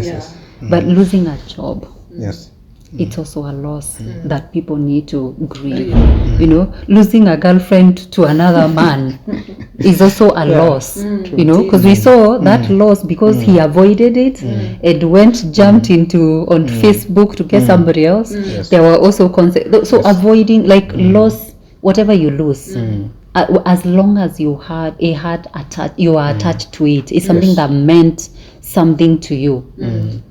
Yes, Yeah. yes. But losing a job, Yes. it's also a loss that people need to grieve. Grieve. You know, losing a girlfriend to another man is also a loss. You know, because we saw that loss because he avoided it and jumped into on Facebook to get somebody else. Yes. There were also so avoiding like loss, whatever you lose. As long as you had you are attached to it. It's something Yes. that meant something to you.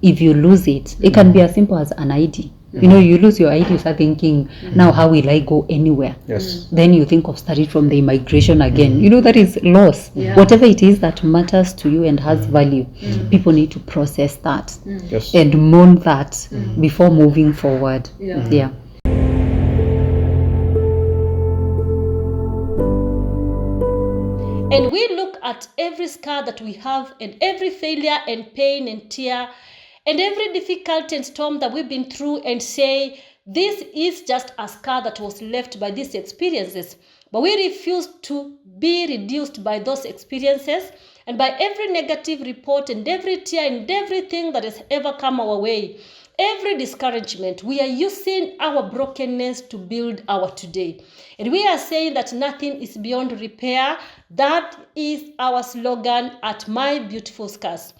If you lose it, it can be as simple as an ID. You know, you lose your ID, you start thinking, now how will I go anywhere? Yes. Then you think of starting from the immigration again. You know, that is loss. Yeah. Whatever it is that matters to you and has value, people need to process that Yes. and mourn that before moving forward. Yeah. Yeah. And we look at every scar that we have and every failure and pain and tear and every difficulty and storm that we've been through and say, this is just a scar that was left by these experiences. But we refuse to be reduced by those experiences and by every negative report and every tear and everything that has ever come our way. Every discouragement, we are using our brokenness to build our today. And we are saying that nothing is beyond repair. That is our slogan at My Beautiful Scars.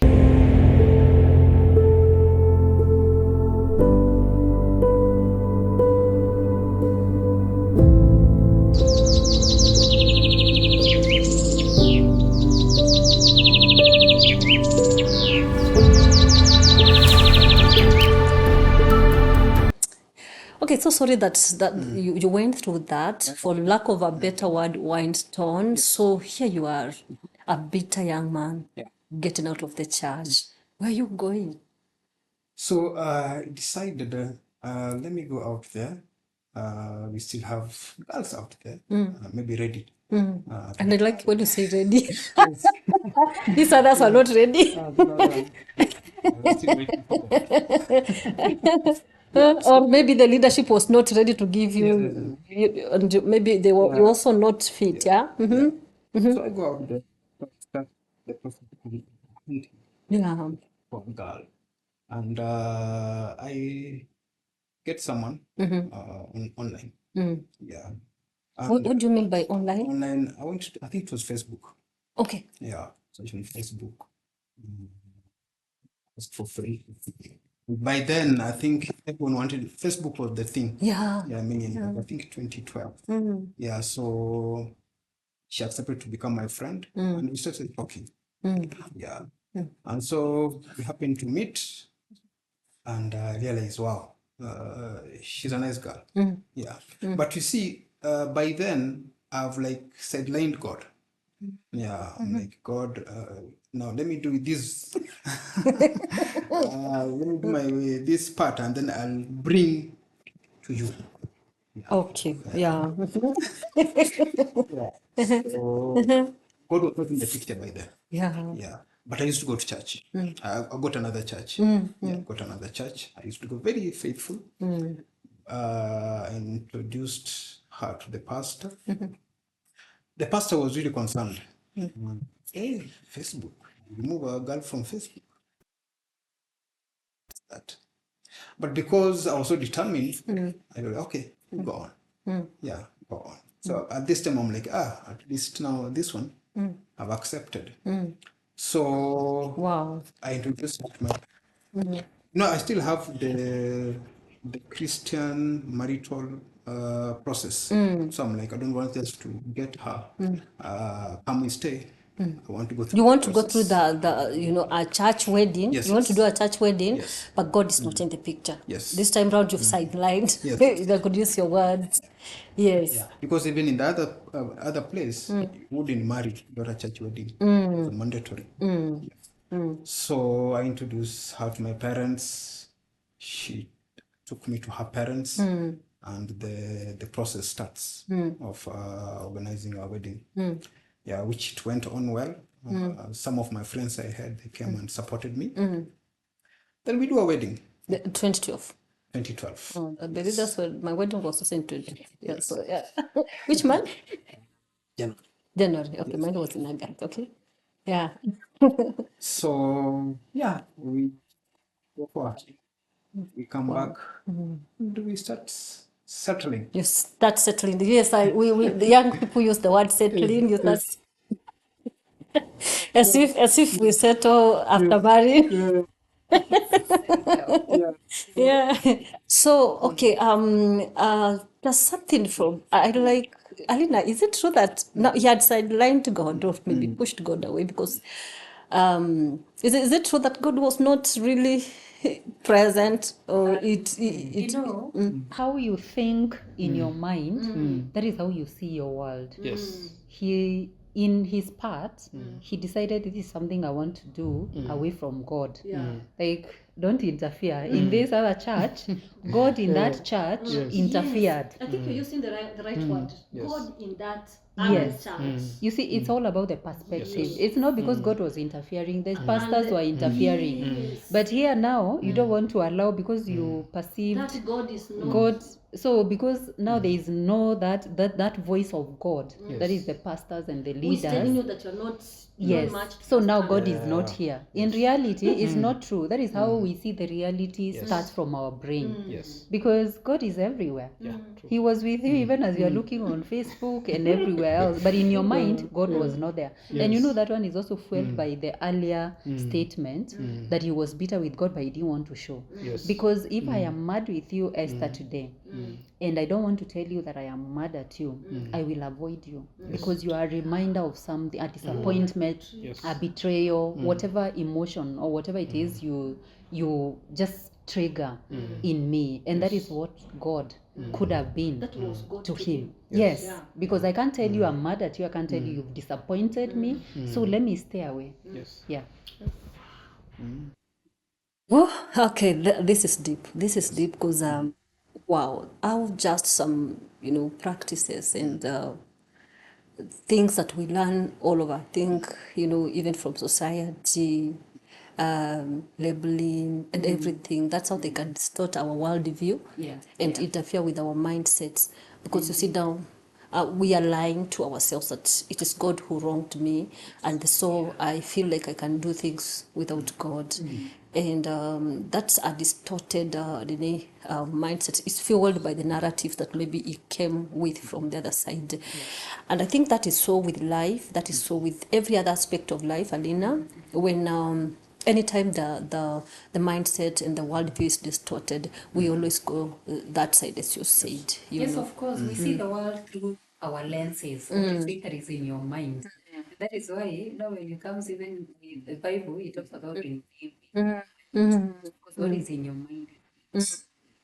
Okay, so sorry that you went through that, for lack of a better word, winestone. So here you are, a bitter young man, getting out of the church. Where are you going? So I decided, let me go out there. We still have girls out there, maybe ready. And I like when you say ready. These others are not ready. I'm still waiting for them. Or maybe the leadership was not ready to give you, and maybe they were you also not fit, yeah? So I go out there, start the process of hunting Yeah. for a girl, and I get someone online. Yeah. What do you mean by online? Online, I think it was Facebook. Okay. Yeah, search on Facebook. Just for free. By then, I think everyone wanted Facebook was the thing. Yeah. Yeah, I think 2012. Yeah, so she accepted to become my friend, and we started talking. Yeah, and so we happened to meet, and I realized, wow, she's a nice girl. Yeah, but you see, by then I've like sidelined God. Yeah, I'm like, God, now let me do this. Let me do this part, and then I'll bring to you. Okay. Yeah. So God was not in the picture by then. Yeah. Yeah, but I used to go to church. I got another church. Yeah, got another church. I used to go very faithful. I introduced her to the pastor. The pastor was really concerned. Hey, Facebook, remove a girl from Facebook. That. But because I was so determined, I was like, okay, go on. Yeah, go on. So at this time, I'm like, at least now this one I've accepted. So Wow. I introduced my. No, I still have the Christian marital process. So I'm like, I don't want just to get her. Come and stay. I want to go through. You the want to go through process. a church wedding. Yes, You want to yes. do a church wedding, Yes. but God is not in the picture. Yes. This time round, you've sidelined. Yes. I could use your words. Yes. Yeah, because even in the other place, you wouldn't marry during a church wedding. It's mandatory. So I introduced her to my parents. She took me to her parents, and the process starts of organizing our wedding. Yeah, which it went on well. Some of my friends I had, they came and supported me. Then we do a wedding. 2012. 2012. Oh, I believe that's when my wedding was also in 2012. Yeah, so yeah. Which month? January. January. Okay, mine was in August. Okay. Yeah. So yeah, we go for. We come back and we start settling. You start settling. Yes, we the young people use the word settling. You start as if we settle after marrying. Yeah. So okay, there's something from I like Alina. Is it true that now he had sidelined God or maybe pushed God away because is it true that God was not really present or You know, how you think in your mind, that is how you see your world. Yes. He, in his part, he decided this is something I want to do away from God. Like, don't interfere. In this other church, God in that church interfered. I think you're using the right word. Yes. God in that Yes. church. You see, it's all about the perspective. It's not because God was interfering, the pastors were interfering. But here now, you don't want to allow because you perceived That God is not. God. So because now there is no that voice of God, that is the pastors and the Who is telling leaders. you that you're not Yes. much. So now God is not here. In reality, it's not true. That is how we see the reality starts from our brain. Yes. Because God is everywhere. Yeah. He was with you even as you are looking on Facebook and everywhere else. But in your mind, God was not there. And you know that one is also fueled by the earlier statement that he was bitter with God, but he didn't want to show. Yes. Because if I am mad with you, Esther, today, and I don't want to tell you that I am mad at you, I will avoid you. Because you are a reminder of something, a disappointment, Yes. a betrayal, whatever emotion or whatever it is you just trigger in me. And that is what God could have been That was God to him. Yes. Yes, because I can't tell you I'm mad at you, I can't tell you you've disappointed me, so let me stay away. Yes. Yeah. Oh, okay. This is deep. This is deep because wow, I've just some practices and things that we learn all over. I think even from society, labeling and everything. That's how they can distort our worldview and interfere with our mindsets. Because you sit down. We are lying to ourselves that it is God who wronged me, and so I feel like I can do things without God. And that's a distorted mindset. It's fueled by the narrative that maybe it came with from the other side. And I think that is so with life, that is so with every other aspect of life, Alina. When anytime the mindset and the worldview is distorted, we always go that side, as you said. Yes, of course. We see the world through our lenses. Everything that is in your mind. That is why now when it comes even with the Bible, it talks about renewing. Because what is in your mind,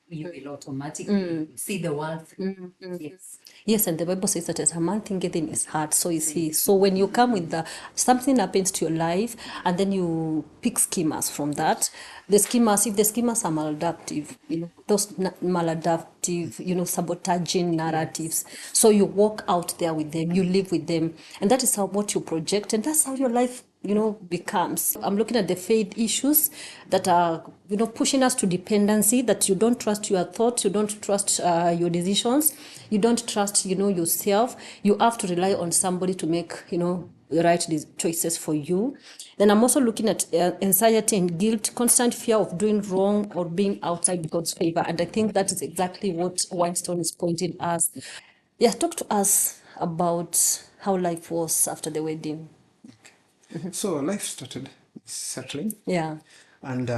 you will automatically see the world through. Yes. Yes, and the Bible says that as a man thinketh in his heart, so is he. So when you come with something happens to your life, and then you pick schemas from that, if the schemas are maladaptive, those maladaptive, sabotaging narratives. So you walk out there with them, you live with them, and that is what you project, and that's how your life becomes. I'm looking at the faith issues that are, pushing us to dependency, that you don't trust your thoughts, you don't trust your decisions, you don't trust, yourself. You have to rely on somebody to make, the right choices for you. Then I'm also looking at anxiety and guilt, constant fear of doing wrong or being outside God's favor. And I think that is exactly what Weinstein is pointing us. Yeah, talk to us about how life was after the wedding. So life started settling. Yeah. And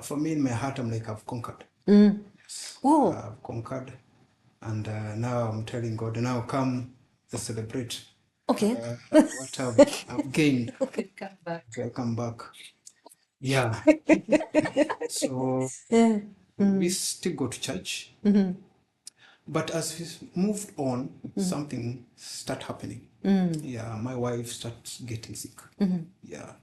for me, in my heart, I'm like, I've conquered. Yes. Oh. I've conquered. And now I'm telling God, now come, let's celebrate. Okay. What I've gained. Okay, come back. Okay, I'll come back. Yeah. So Yeah. we still go to church. But as we moved on, something started happening. Yeah, my wife starts getting sick. Yeah.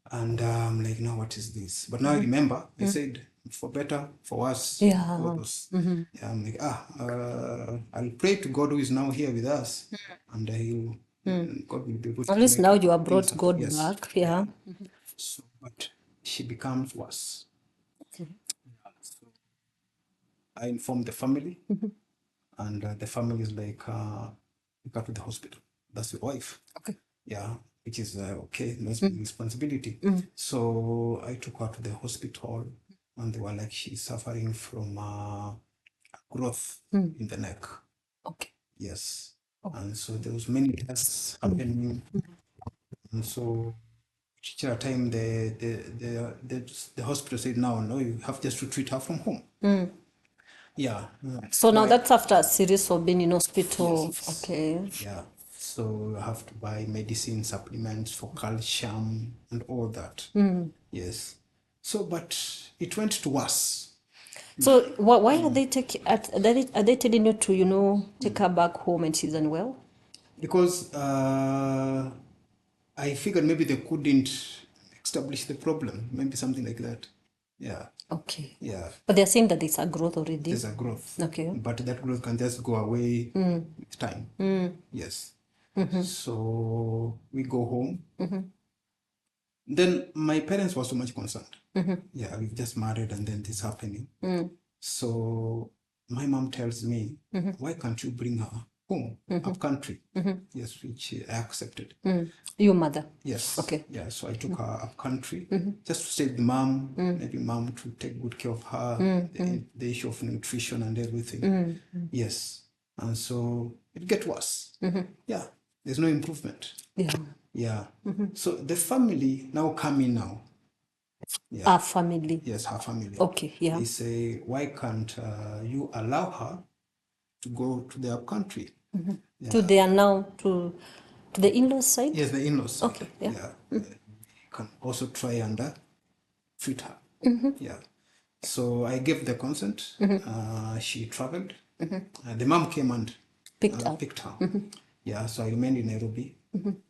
And I'm like, now what is this? But now I remember, I said, for better, for worse, Yeah. all those. Yeah, I'm like, I'll pray to God who is now here with us. And God will be able to At least make now you have things brought God happen. Yes. back. Yeah. So, but she becomes worse. So I informed the family, and the family is like, you got to the hospital. That's your wife. Okay. Yeah. which is okay, that's my responsibility. So I took her to the hospital, and they were like, she's suffering from growth in the neck. Okay. Yes. And so there was many tests happening, and so each time the hospital said, no, you have just to treat her from home. Yeah. So now But- that's after a series of being in hospital. Yes. Okay. Yeah. So you have to buy medicine, supplements for calcium and all that. Yes. So, but it went to worse. So why are they are they telling you to take her back home and she's unwell? Because I figured maybe they couldn't establish the problem, maybe something like that. Yeah. Okay. Yeah. But they're saying that there's a growth already. There's a growth. Okay. But that growth can just go away with time. Yes. So we go home. Then my parents were so much concerned. Yeah, we've just married and then this happening. So my mom tells me, why can't you bring her home, up country? Yes, which I accepted. Your mother. Yes. Okay. Yeah, so I took her up country just to stay with mom, maybe mom to take good care of her, the issue of nutrition and everything. Yes. And so it get worse. Yeah, there's no improvement. Yeah. Yeah. So the family now coming now. Yeah. Our family. Yes, her family. Okay. Yeah. They say, why can't you allow her to go to their country? To their now to the in-laws side. Yes, the in-laws side. Okay, yeah. You can also try and treat her. Yeah. So I gave the consent. She traveled. The mom came and Picked up. picked her. Yeah, so I remained in Nairobi.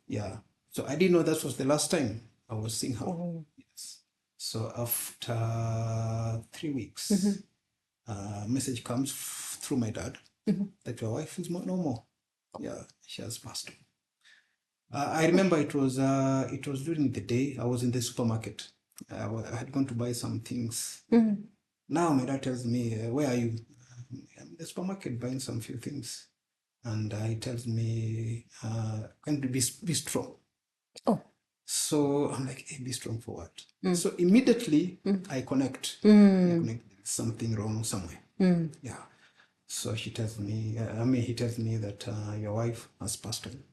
Yeah. So I didn't know that was the last time I was seeing her. Yes. So after 3 weeks, message comes through my dad that your wife is no more. Yeah, she has passed on. I remember it was during the day. I was in the supermarket. I had gone to buy some things. Now my dad tells me, "Where are you?" I'm in the supermarket buying some few things, and he tells me, "Can you be strong?" Oh. So I'm like, "Hey, be strong for what?" So immediately I connect. I connect. There's something wrong somewhere. Yeah. So he tells me that your wife has passed on.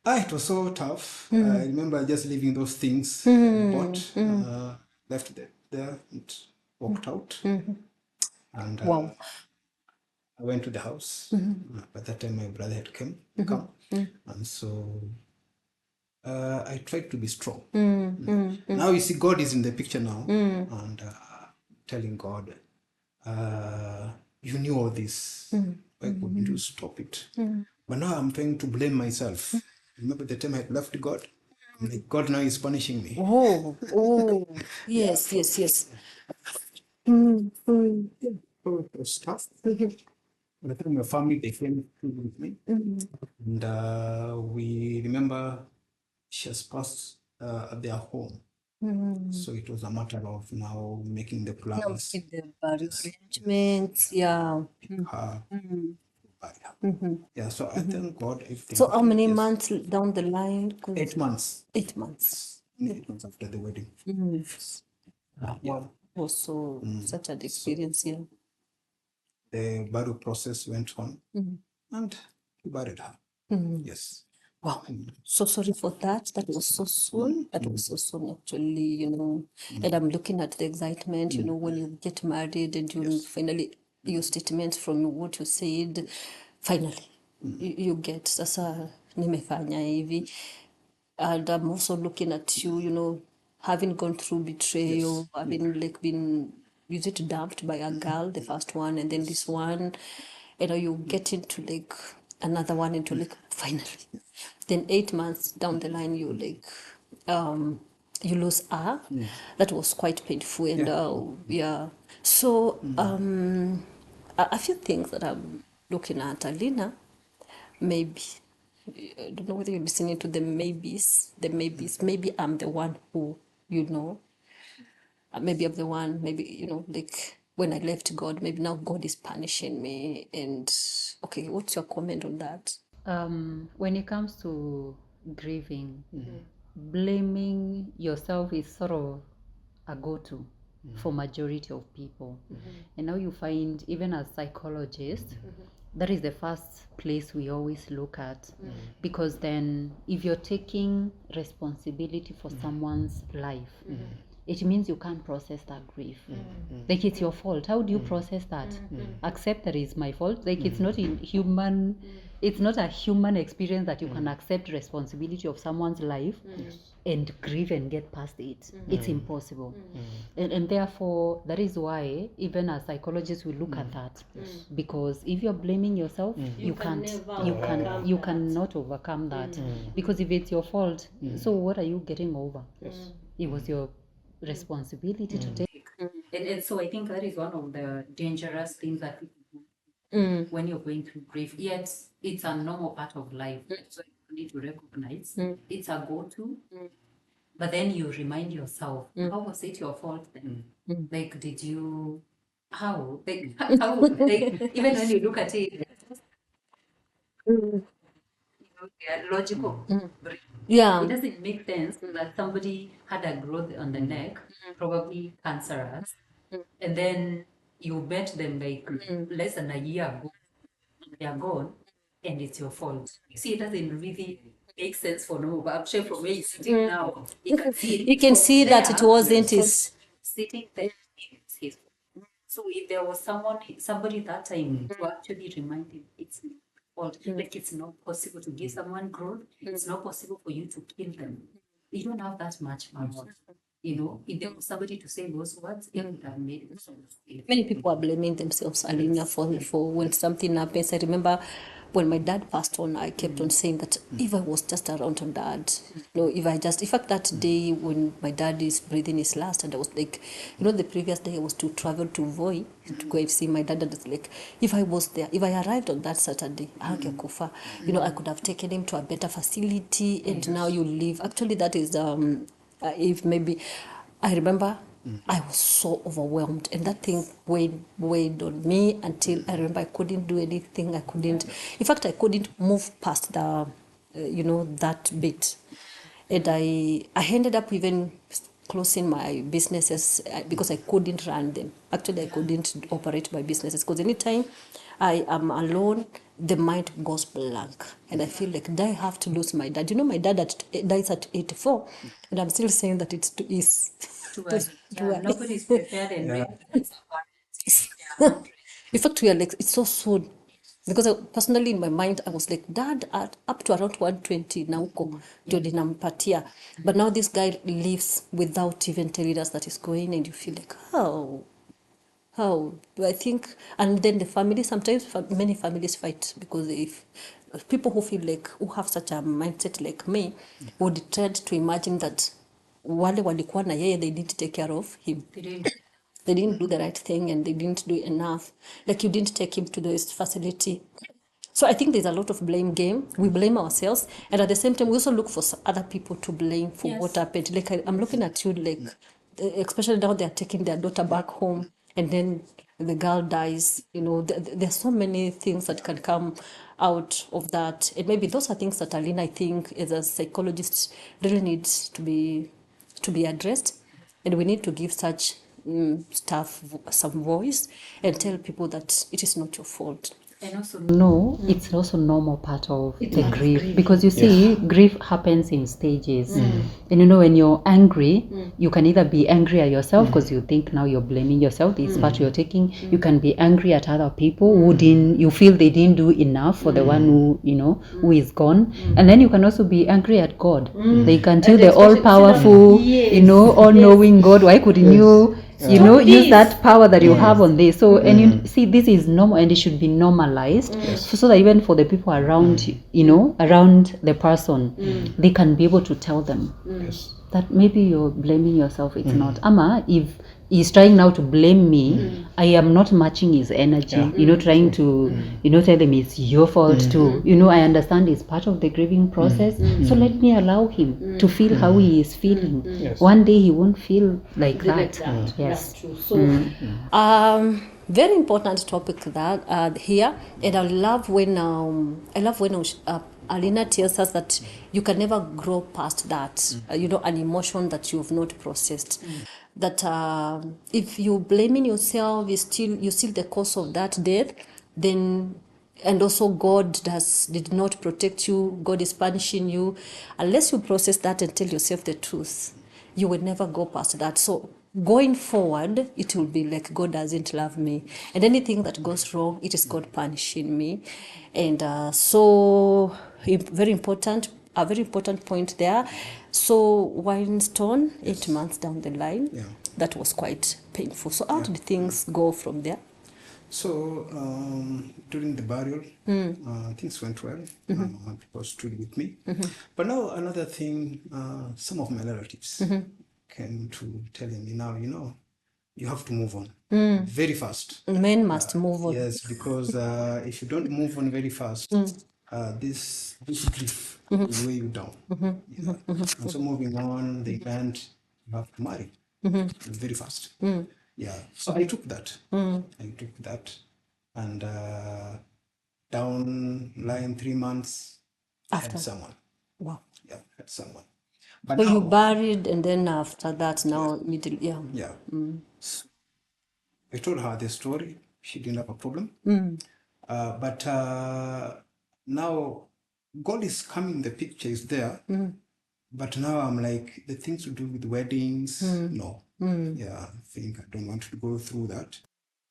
It was so tough. I remember just leaving those things I bought, left it there, and walked out. And Wow. I went to the house. By that time, my brother had come, and so I tried to be strong. Now you see, God is in the picture now, and telling God, you knew all this. Why couldn't you stop it? But now I'm trying to blame myself. Remember the time I had left God? I'm like, God now is punishing me. Oh. Yes. Yes. So it was tough. But I think my family, they came through with me. And we remember she has passed at their home. So it was a matter of now making the plans. In the burial arrangements. Yeah. Her, bury her. Yeah, so I thank God if they So how many yes, months down the line? 8 months. 8 months. 8 months after the wedding. Yeah. Wow. Also such an experience. Yeah. The burial process went on, and we buried her. Yes. Wow. So sorry for that. That was so soon. That was so soon, actually, And I'm looking at the excitement, when you get married and you finally, your statements from what you said, finally, you get, sasa, nimefanya hivi. And I'm also looking at you, having gone through betrayal, having been, is it dumped by a girl, the first one, and then this one, you get into another one into finally. Then 8 months down the line, you you lose her. That was quite painful, and yeah. So a few things that I'm looking at, Alina, maybe. I don't know whether you're listening to the maybes. Maybe I'm the one who, maybe I'm the one, maybe, when I left God, maybe now God is punishing me. And okay, what's your comment on that? When it comes to grieving, blaming yourself is sort of a go-to for majority of people. And now you find, even as psychologists, that is the first place we always look at, because then if you're taking responsibility for someone's life, it means you can't process that grief. Like, it's your fault. How do you process that? Accept that it's my fault. Like, it's not it's not a human experience that you can accept responsibility of someone's life and grieve and get past it. It's impossible. And therefore, that is why even as psychologists we look at that, because if you're blaming yourself, you cannot overcome that, because if it's your fault, so what are you getting over? It was your responsibility to take. And so I think that is one of the dangerous things that people do when you're going through grief. Yet it's a normal part of life, so you need to recognize it's a go-to, but then you remind yourself, how was it your fault then? Like, did you, how, like, how, like, even when you look at it, they are logical. Yeah. It doesn't make sense that somebody had a growth on the neck, probably cancerous, and then you bet them like less than a year ago, they are gone, and it's your fault. You see, it doesn't really make sense for no, but I'm sure from where he's sitting now, you can see, You can see that it wasn't his sitting there. It's his fault. So if there was somebody that time to actually remind him, it's not fault. Like, it's not possible to give someone growth. It's not possible for you to kill them. You don't have that much power. You know, if there was somebody to say those words, it would have made sense. Many people are blaming themselves, Alina, for when something happens. I remember when my dad passed on, I kept on saying that if I was just around on dad, in fact, that day when my dad is breathing his last, and I was like, the previous day I was to travel to Voi to go and see my dad, and it's like, if I was there, if I arrived on that Saturday, I could have taken him to a better facility, and now you leave. Actually, that is, if maybe, I remember I was so overwhelmed, and that thing weighed on me until I remember I couldn't do anything. I couldn't move past the, that bit. And I ended up even closing my businesses because I couldn't run them. Actually, I couldn't operate my businesses because anytime I am alone, the mind goes blank, and I feel like, do I have to lose my dad? My dad dies at 84, and I'm still saying that it's too easy. Nobody's prepared and ready. In fact, we are like, it's so soon. Because personally, in my mind, I was like, Dad, up to around 120 now, nampatia. But now this guy lives without even telling us that he's going, and you feel like, how? I think, and then the family, sometimes many families fight because if people who have such a mindset like me would tend to imagine that wale walikuwa na yeye, they didn't take care of him. They didn't do the right thing, and they didn't do enough. Like, you didn't take him to the facility. So I think there's a lot of blame game. We blame ourselves, and at the same time, we also look for other people to blame for what happened. Like, I'm looking at you, like, especially now they're taking their daughter back home, and then the girl dies. There's so many things that can come out of that, and maybe those are things that Alina, I think, as a psychologist, really needs to be addressed, and we need to give such staff some voice and tell people that it is not your fault. And also, it's also normal part of the grief, because you see, grief happens in stages. And when you're angry, you can either be angry at yourself because you think now you're blaming yourself, this part you're taking. You can be angry at other people who you feel they didn't do enough for the one who is gone. And then you can also be angry at God. They can tell the all-powerful, all-knowing God, why couldn't you use that power that you have on this? So, and you see, this is normal, and it should be normalized, so that even for the people around around the person, they can be able to tell them that maybe you're blaming yourself. It's not. Ama, if he's trying now to blame me, I am not matching his energy, trying to, tell them it's your fault too. I understand it's part of the grieving process. So let me allow him to feel how he is feeling. One day he won't feel like that. Yes. That's true. So, very important topic that here, and I love when Alina tells us that you can never grow past that, an emotion that you've not processed. That if you blaming yourself, you still the cause of that death, then and also God did not protect you. God is punishing you. Unless you process that and tell yourself the truth, you will never go past that. So going forward, it will be like God doesn't love me, and anything that goes wrong, it is God punishing me. And very important, a very important point there. So Winestone, 8 months down the line, Yeah. that was quite painful. So how did things go from there? So during the burial, things went well. People stood with me. But now another thing, some of my relatives came to telling me now, you have to move on very fast. Men must move on. Yes, because if you don't move on very fast, this grief will weigh you down. Yeah. And so moving on, they meant you have to marry very fast. Yeah. So I took that. And down line 3 months, I After. had someone. Wow. Yeah, had someone. But So now, you buried, and then after that, now middle, yeah. yeah. So I told her the story. She didn't have a problem. But now God is coming, the picture is there. But now I'm like, the things to do with weddings, no. Yeah, I think I don't want to go through that.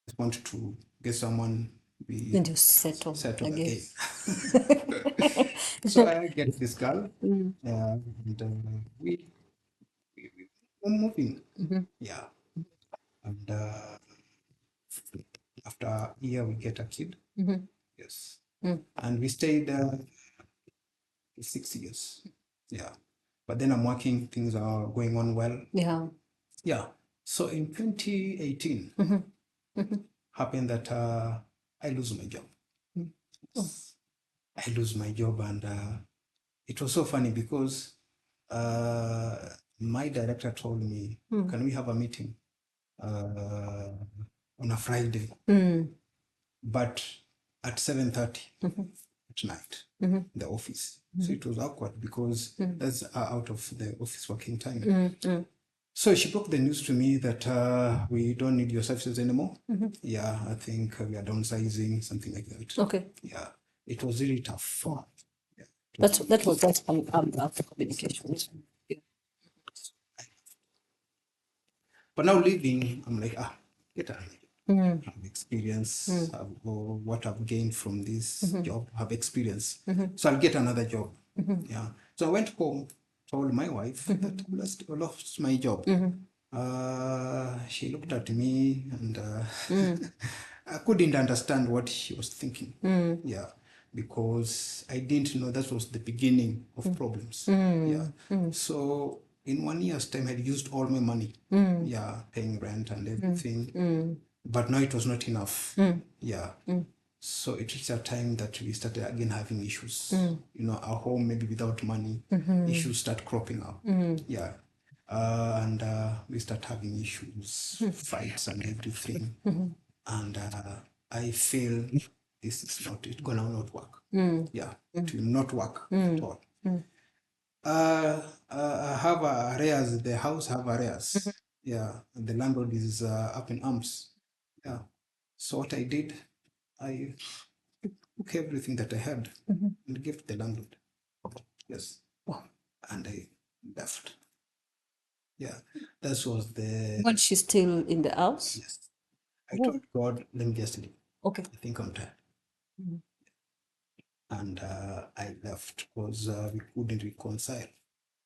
I want to get someone Then you settle again. again. So I get this girl, and we were moving. Yeah. And after a year, we get a kid. Yes. And we stayed 6 years. Yeah. But then I'm working, things are going on well. Yeah. Yeah. So in 2018, happened that I lose my job. I lose my job, and it was so funny because my director told me, can we have a meeting on a Friday? But at 7:30 at night, the office. So it was awkward because that's out of the office working time. So she broke the news to me that we don't need your services anymore. Yeah, I think we are downsizing, something like that. Okay. Yeah, it was really tough. Yeah. That's after communication. Yeah. But now leaving, I'm like, get out of here. Have experience, what I've gained from this job, have experience. So I'll get another job. Yeah. So I went home, told my wife that I lost my job. She looked at me, and I couldn't understand what she was thinking. Yeah. Because I didn't know that was the beginning of problems. Yeah. So in 1 year's time, I had used all my money. Yeah, paying rent and everything. But now it was not enough. Yeah. So it reached a time that we started again having issues. Our home, maybe without money, issues start cropping up. Yeah. And we start having issues, fights and everything. And I feel this is it gonna not work. Yeah, it will not work at all. I have arrears, the house have arrears. Yeah, and the landlord is up in arms. Yeah. So what I did, I took everything that I had and gave to the landlord. Yes. And I left. Yeah. That was the But she's still in the house? yes. I told God, let me just leave. Okay. I think I'm tired. And I left because we couldn't reconcile.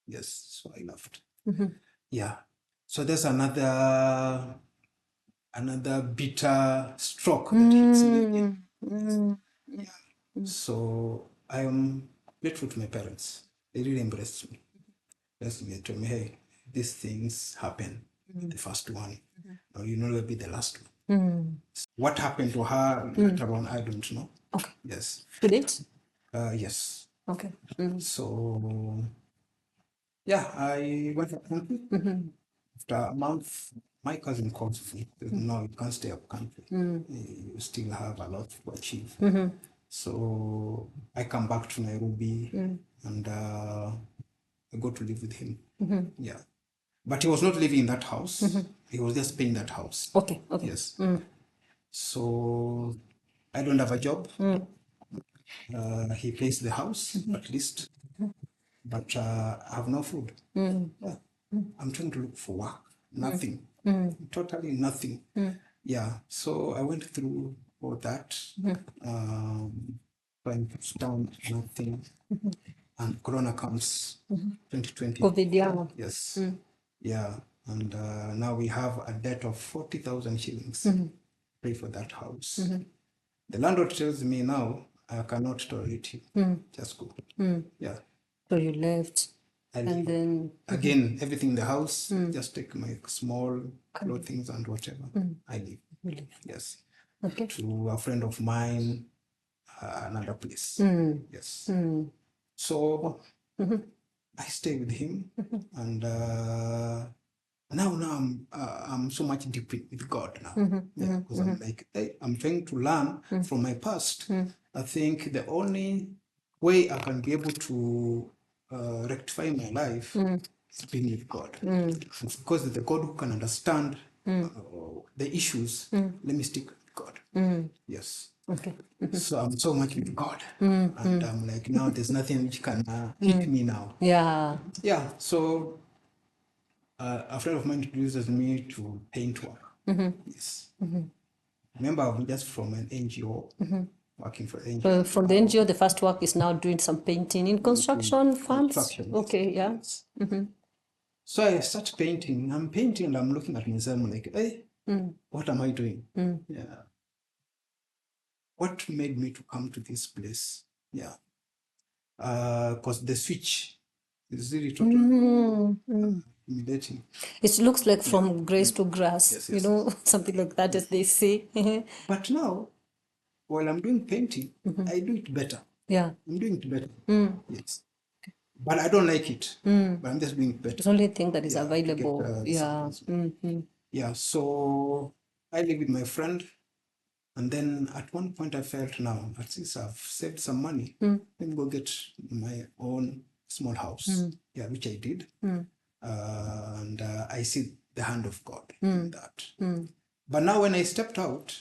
Yes, so I left. Yeah. So there's another bitter stroke that hits me again. Yeah. So I am grateful to my parents. They really embraced me. They told me, hey, these things happen. The first one. Or you'll be the last one. What happened to her later on, I don't know. Okay. Yes. To date? Yes. Okay. So, yeah, I went to country. After a month, my cousin calls me. Says, no, you can't stay up country. You still have a lot to achieve. So I come back to Nairobi and I go to live with him. Yeah. But he was not living in that house. He was just paying that house. Okay. Yes. So I don't have a job. He pays the house at least, but I have no food. Yeah. I'm trying to look for work. Nothing. Totally nothing. Yeah. So I went through all that. Trying to stand nothing. And Corona comes 2020. COVID, yeah. Yes. Yeah. And now we have a debt of 40,000 shillings. Pay for that house. The landlord tells me now, I cannot tolerate you. Just go. Yeah. So you left. And And then again, everything in the house, just take my small clothing and whatever. I leave. you leave. Yes. Okay. To a friend of mine, another place. Yes. So I stay with him, and now I'm so much deep with God now. Yeah, because I'm like, hey, I'm trying to learn from my past. I think the only way I can be able to rectify my life is being with God. And because the God who can understand the issues, let me stick with God. Yes. Okay. So I'm so much with God, and I'm like, now there's nothing which can hit me now. Yeah. Yeah. So a friend of mine introduces me to paint work. Yes. Remember, I'm just from an NGO, working for NGO. From the NGO, the first work is now doing some painting in construction farms. Construction, yes. Okay. Yeah. Yes. So I start painting. I'm painting, and I'm looking at myself. I'm like, hey, what am I doing? Yeah. What made me to come to this place? Yeah. Because the switch is really totally intimidating. It looks like from grace to grass, Yes, you yes, know, something like that, as they say. But now, while I'm doing painting, I do it better. Yeah. I'm doing it better. Yes. But I don't like it. But I'm just doing it better. It's the only thing that is Yeah, to get, available. Yeah. something. Yeah. So I live with my friend. And then at one point I felt, now, at least I've saved some money. Let me go get my own small house. Yeah, which I did. And I see the hand of God in that. But now when I stepped out,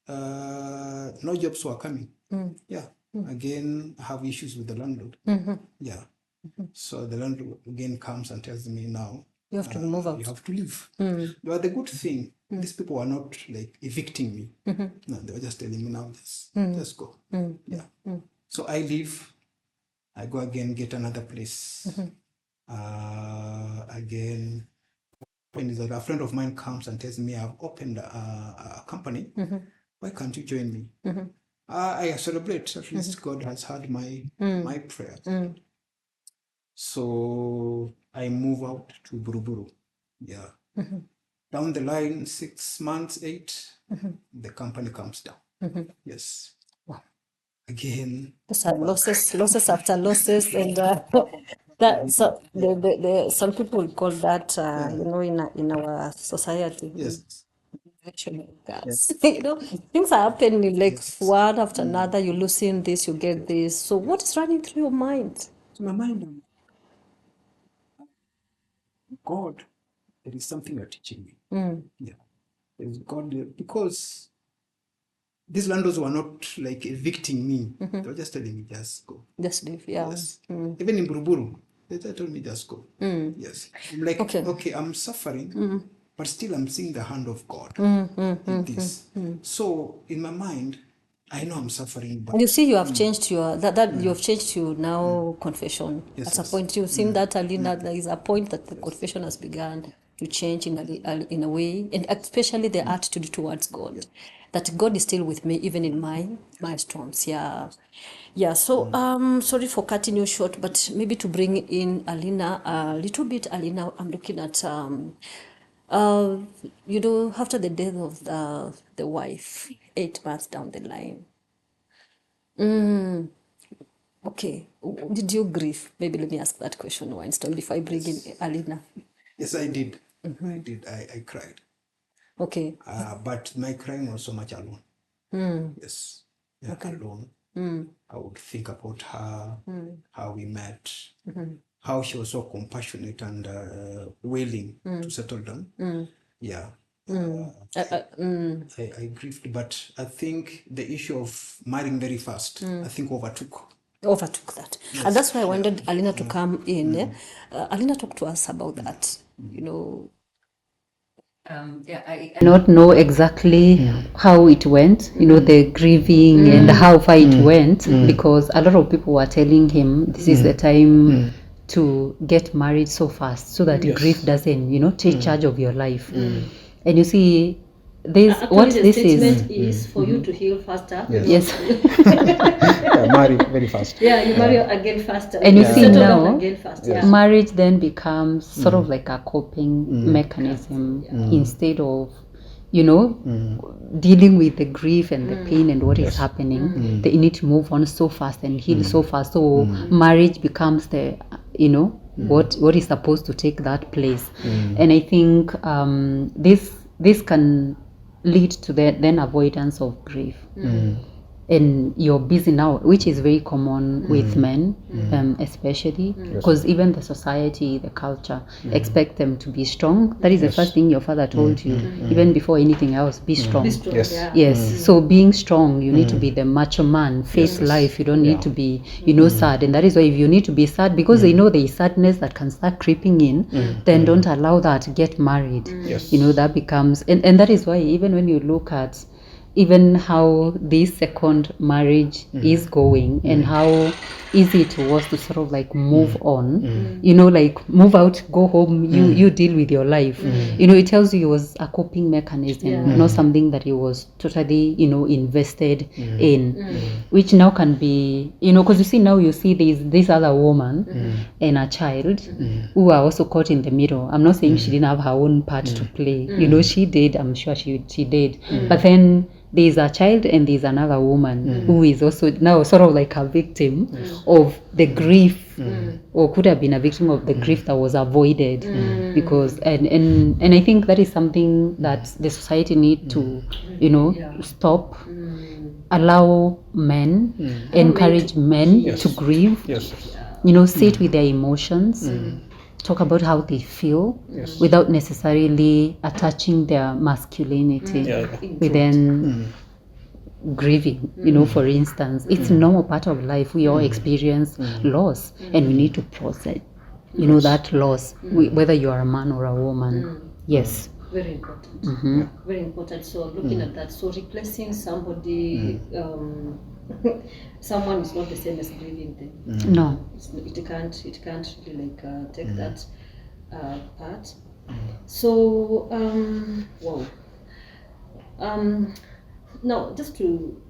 no jobs were coming. Yeah. Again, I have issues with the landlord. Yeah. So the landlord again comes and tells me, now, You have to move out. you have to leave. But the good thing, these people were not like evicting me. No, they were just telling me, now, just go. Yeah. So I leave. I go again, get another place. Again, when a friend of mine comes and tells me, I've opened a company. Why can't you join me? I celebrate. At least God has heard my prayers. So I move out to Buruburu. Yeah. Down the line, 6 months, 8, the company comes down. Yes. Wow. Again. Those are losses after losses, and that so the some people call that you know, in our society. Yes. Generational gas. You know, things are happening like one after another. You're losing this, you get this. So what is running through your mind? So my mind, God, there is something you're teaching me. Yeah. There is God there, because these landlords were not like evicting me. They were just telling me, just go. Just leave, yeah. Yes. Even in Buruburu, they just told me, just go. Yes. I'm like, okay, I'm suffering, but still I'm seeing the hand of God in this. So in my mind, I know I'm suffering, but You see, you have changed your that you have changed to now confession. Yes, At a yes. point, you've seen that, Alina. There is a point that the confession has begun to change in a way, and especially the attitude towards God. That God is still with me, even in my storms. Yeah, yeah. So sorry for cutting you short, but maybe to bring in Alina a little bit. Alina, I'm looking at you know, after the death of the wife, 8 months down the line. Okay. Did you grieve? Maybe let me ask that question, Winston, before I bring in Alina. yes, I did. I did. I cried. Okay. But my crying was so much alone. Yes. Yeah, alone. I would think about her, how we met, how she was so compassionate and willing to settle down. Yeah. I grieved, but I think the issue of marrying very fast, I think overtook. Overtook that. And that's why I wanted Alina to come in. Alina, talk to us about that. You know, I not know exactly how it went, the grieving and how far it went, because a lot of people were telling him this is the time to get married so fast so that grief doesn't, take charge of your life. And you see, what the this statement is. is for you to heal faster. Yes. Marry very fast. Yeah, you marry again faster. And you see settle down now, again faster. Yes. Yeah. marriage then becomes sort of like a coping mechanism instead of, dealing with the grief and the pain and what is happening. That you need to move on so fast and heal so fast. So marriage becomes the, what is supposed to take that place. And I think this can lead to the then avoidance of grief. And you're busy now, which is very common with men, especially because even the society, the culture, expect them to be strong. That is the first thing your father told you, even before anything else. Be strong. Be strong, Yes. yeah. Yes. So being strong, you need to be the macho man, face life. You don't need to be, sad. And that is why if you need to be sad, because they know there is sadness that can start creeping in, then don't allow that. Get married. Yes. That becomes, and that is why even when you look at even how this second marriage is going and how easy it was to sort of like move on, like move out, go home, you deal with your life. It tells you it was a coping mechanism, not something that he was totally, invested in, which now can be, because you see now you see this other woman and a child who are also caught in the middle. I'm not saying she didn't have her own part to play. She did, I'm sure she did. But then there's a child and there's another woman who is also now sort of like a victim of the grief, or could have been a victim of the grief that was avoided, because and I think that is something that the society need to stop, allow men, encourage men to grieve, sit with their emotions, talk about how they feel without necessarily attaching their masculinity within grieving. For instance, it's a normal part of life. We all experience loss, and we need to process that loss, whether you are a man or a woman. Yes. Very important. Very important. So looking at that, so replacing somebody, someone is not the same as grieving them. No. It can't really like take that part. So now just to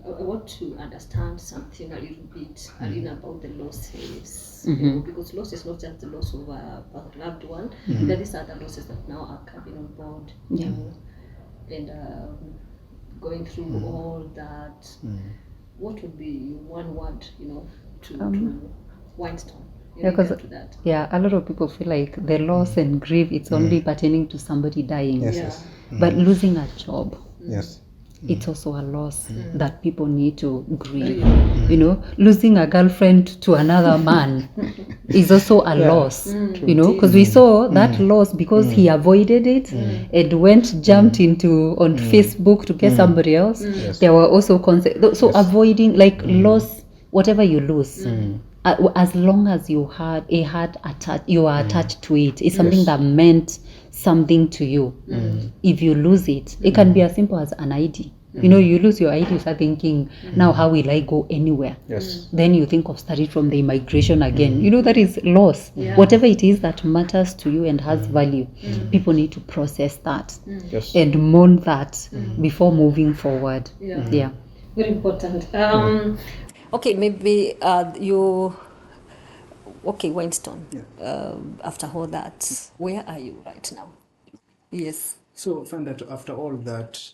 I want to understand something a little bit, Alina, about the losses, because loss is not just the loss of a loved one. There is other losses that now are coming on board, and going through all that. What would be one word, to Winston? Because a lot of people feel like the loss and grief, it's only pertaining to somebody dying. But losing a job, it's also a loss that people need to grieve. Losing a girlfriend to another man is also a loss. Because we saw that loss because he avoided it and jumped on Facebook to get somebody else. There were also so avoiding, like, loss, whatever you lose. As long as you are attached to it, it's something that meant something to you. If you lose it, it can be as simple as an ID. You lose your ID, you start thinking, now how will I go anywhere? Then you think of starting from the immigration again. That is loss. Whatever it is that matters to you and has value, people need to process that and mourn that before moving forward. Yeah. Very important. okay, maybe okay, Winston, after all that, where are you right now? Yes. So I find that after all that,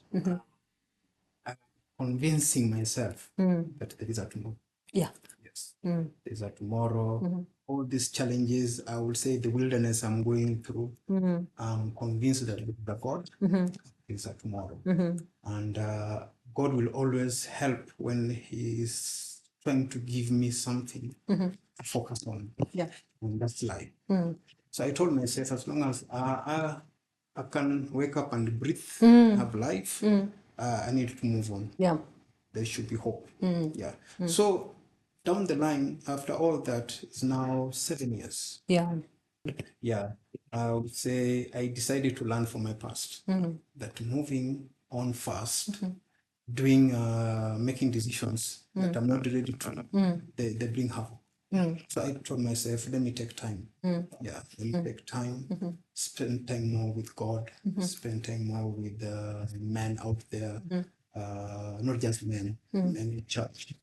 I'm convincing myself that there is a tomorrow. Yeah. yes. There's a tomorrow. All these challenges, I would say the wilderness I'm going through, I'm convinced that with the God, there's a tomorrow. And God will always help when He's trying to give me something to focus on. Yeah. And that's life. So I told myself, as long as I can wake up and breathe, have life, I need to move on. Yeah. There should be hope. Yeah. So down the line, after all that, it's now 7 years. Yeah. Yeah. I would say I decided to learn from my past that moving on fast, doing, making decisions that I'm not ready to, they bring havoc. So I told myself, let me take time. Yeah, let me take time, spend time more with God, spend time more with the men out there, not just men, men in church,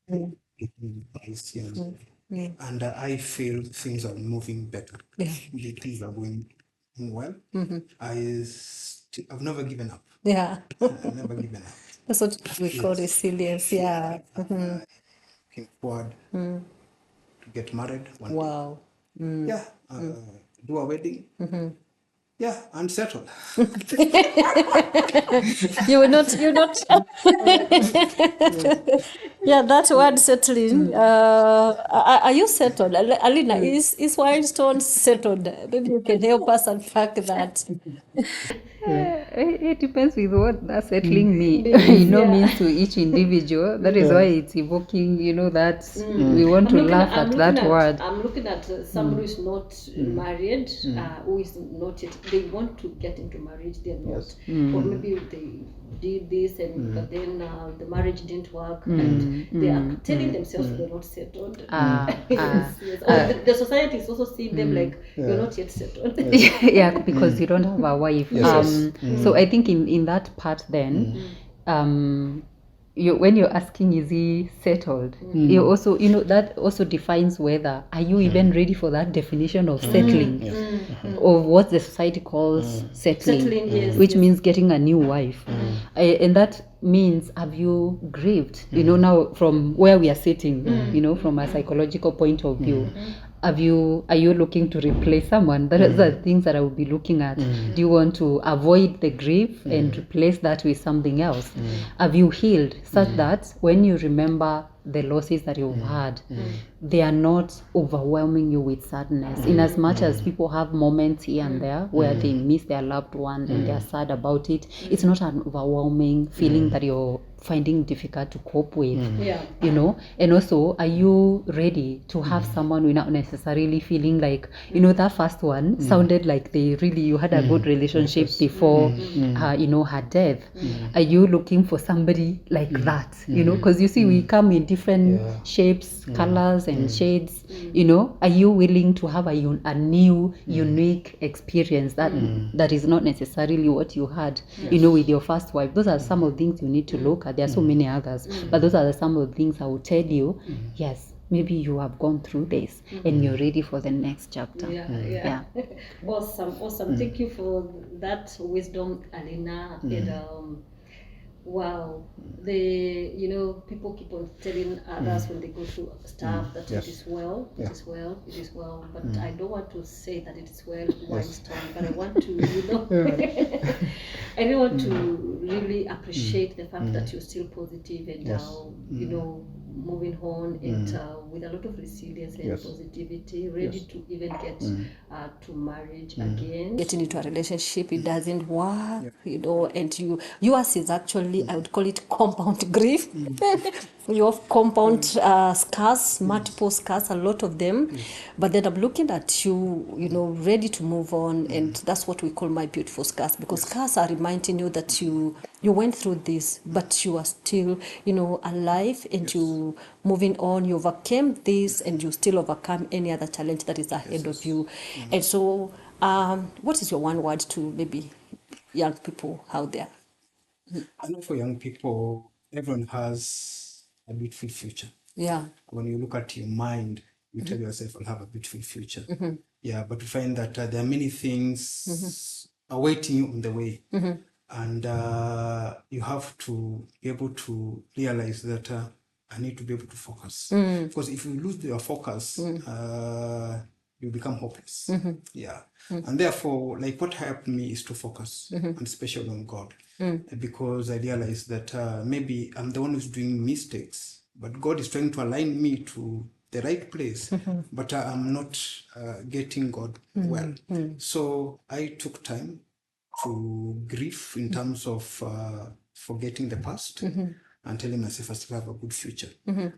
getting advice, and I feel things are moving better. Yeah. The things are going well. I've never given up. Yeah. I've never given up. That's what we call resilience. Yeah. Looking forward to get married one day. Wow. Yeah, do a wedding. Yeah, and settle. You're not. Yeah, that word settling. Are you settled? Alina, is Wildstone settled? Maybe you can help us unpack that. It depends with what that settling means to each individual. That is why it's evoking, that we want to laugh at that word. I'm looking at someone who is not married, who is not yet, they want to get into marriage, they're not. Or maybe they did this and but then the marriage didn't work and they are telling themselves they're not settled. The society is also seeing them like you're not yet settled. Yeah, because you don't have a wife. So I think in that part then, when you're asking is he settled, you also that also defines whether are you even ready for that definition of settling, of what the society calls settling, yes, which means getting a new wife, and that means have you grieved, now from where we are sitting, from a psychological point of view. Are you looking to replace someone? Those are the things that I will be looking at. Do you want to avoid the grief and replace that with something else? Have you healed such that when you remember the losses that you've had, they are not overwhelming you with sadness? In as much as people have moments here and there where they miss their loved one and they are sad about it, it's not an overwhelming feeling that you're finding difficult to cope with. And also, are you ready to have someone without necessarily feeling like, that first one sounded like you had a good relationship before her death. Are you looking for somebody like that? Because you see, we come in different shapes, colors and shades. Are you willing to have a new unique experience that is not necessarily what you had with your first wife? Those are some of the things you need to look at. There are so many others, but those are some of the things I will tell you. Yes, maybe you have gone through this and you're ready for the next chapter. Yeah. Awesome. Thank you for that wisdom, Alina. And wow, people keep on telling others when they go through stuff that it is well, it is well. But I don't want to say that it is well, Weinstein, but I want to, I really want to really appreciate the fact that you're still positive and moving on and with a lot of resilience and positivity, ready to even get to marriage again. Getting into a relationship, it doesn't work, and yours is actually, I would call it compound grief. You have compound scars, multiple scars, a lot of them. But then I'm looking at you, ready to move on, and that's what we call my beautiful scars, because scars are reminding you that you went through this, but you are still, alive, and you moving on. You overcame this, and you still overcome any other challenge that is ahead of you. And so, what is your one word to maybe young people out there? I know for young people, everyone has a beautiful future. Yeah. When you look at your mind, you tell yourself, I'll have a beautiful future. Yeah, but you find that there are many things awaiting you on the way. And you have to be able to realize that I need to be able to focus. Because if you lose your focus, you become hopeless. Yeah. And therefore, like what helped me is to focus, and especially on God. Because I realized that maybe I'm the one who's doing mistakes, but God is trying to align me to the right place, but I'm not getting God well. So I took time to grieve in terms of forgetting the past and telling myself I still have a good future.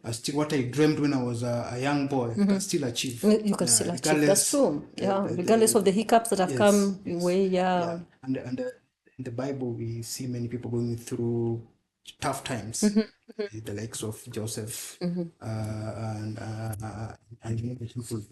I still, what I dreamed when I was a young boy, I can still achieve. You can still achieve. That's true. Yeah, regardless of the hiccups that have come your way. Yeah. And in the Bible, we see many people going through tough times, the likes of Joseph and many people.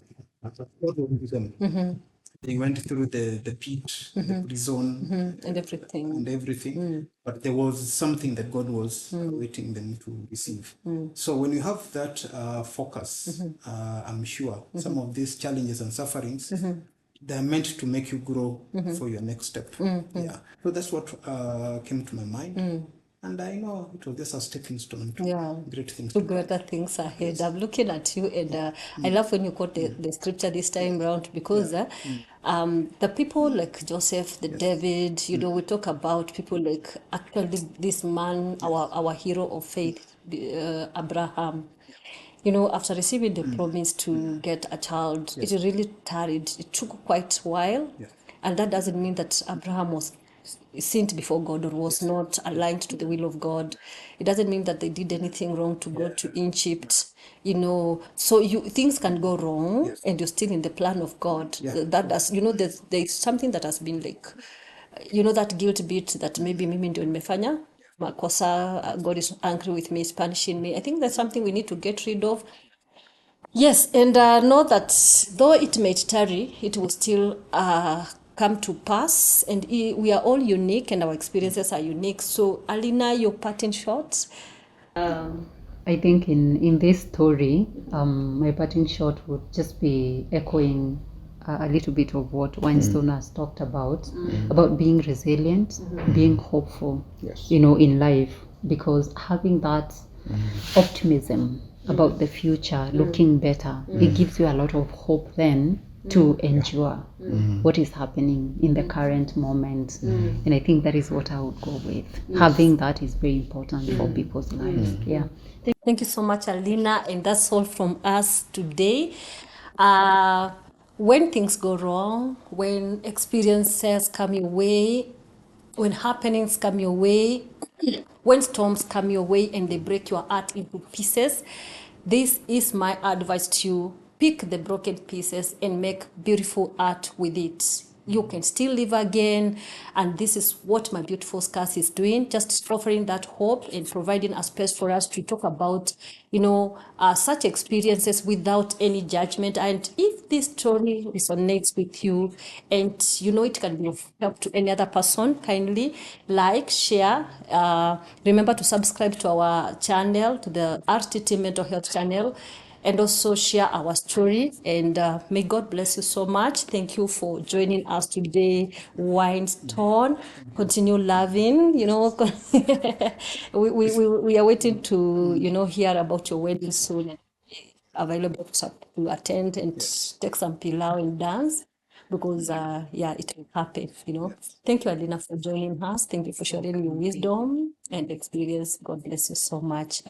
But God was with them. They went through the pit, the prison, And everything. and everything, but there was something that God was waiting them to receive. So when you have that focus, I'm sure some of these challenges and sufferings, they're meant to make you grow for your next step. Yeah. So that's what came to my mind. And I know it was just a stepping stone to great things. To greater things ahead. I'm looking at you, and I love when you quote the scripture this time around, because the people like Joseph, the David, you know, we talk about people like actually this man, our hero of faith, Abraham. You know, after receiving the promise to get a child, it really tarried. It took quite a while. And that doesn't mean that Abraham was sinned before God or was not aligned to the will of God. It doesn't mean that they did anything wrong to go to Egypt. You know, so things can go wrong and you're still in the plan of God. That does, you know, there's something that has been like, you know, that guilt bit that maybe mimi ndio nimefanya makosa, God is angry with me, is punishing me. I think that's something we need to get rid of. Yes, and know that though it may tarry, it will still come to pass, and we are all unique and our experiences are unique. So Alina, your parting shots. I think in this story, my parting shot would just be echoing a little bit of what Weinstein has talked about being resilient, being hopeful, you know, in life, because having that optimism about the future, looking better, it gives you a lot of hope then to endure what is happening in the current moment. And I think that is what I would go with. Having that is very important for people's lives. Yeah. Thank you so much, Alina, and that's all from us today. When things go wrong, when experiences come your way, when happenings come your way, when storms come your way and they break your heart into pieces, this is my advice to you. Pick the broken pieces and make beautiful art with it. You can still live again, and this is what my beautiful scars is doing, just offering that hope and providing a space for us to talk about, you know, such experiences without any judgment. And if this story resonates with you and you know it can be of help to any other person, kindly like, share, remember to subscribe to our channel, to the RTT Mental Health channel, and also share our story. And may God bless you so much. Thank you for joining us today, Weinstein. Continue loving, you know. we are waiting to, you know, hear about your wedding soon. Available to attend and take some pilau and dance, because it will happen, you know. Thank you, Alina, for joining us. Thank you for sharing your wisdom and experience. God bless you so much.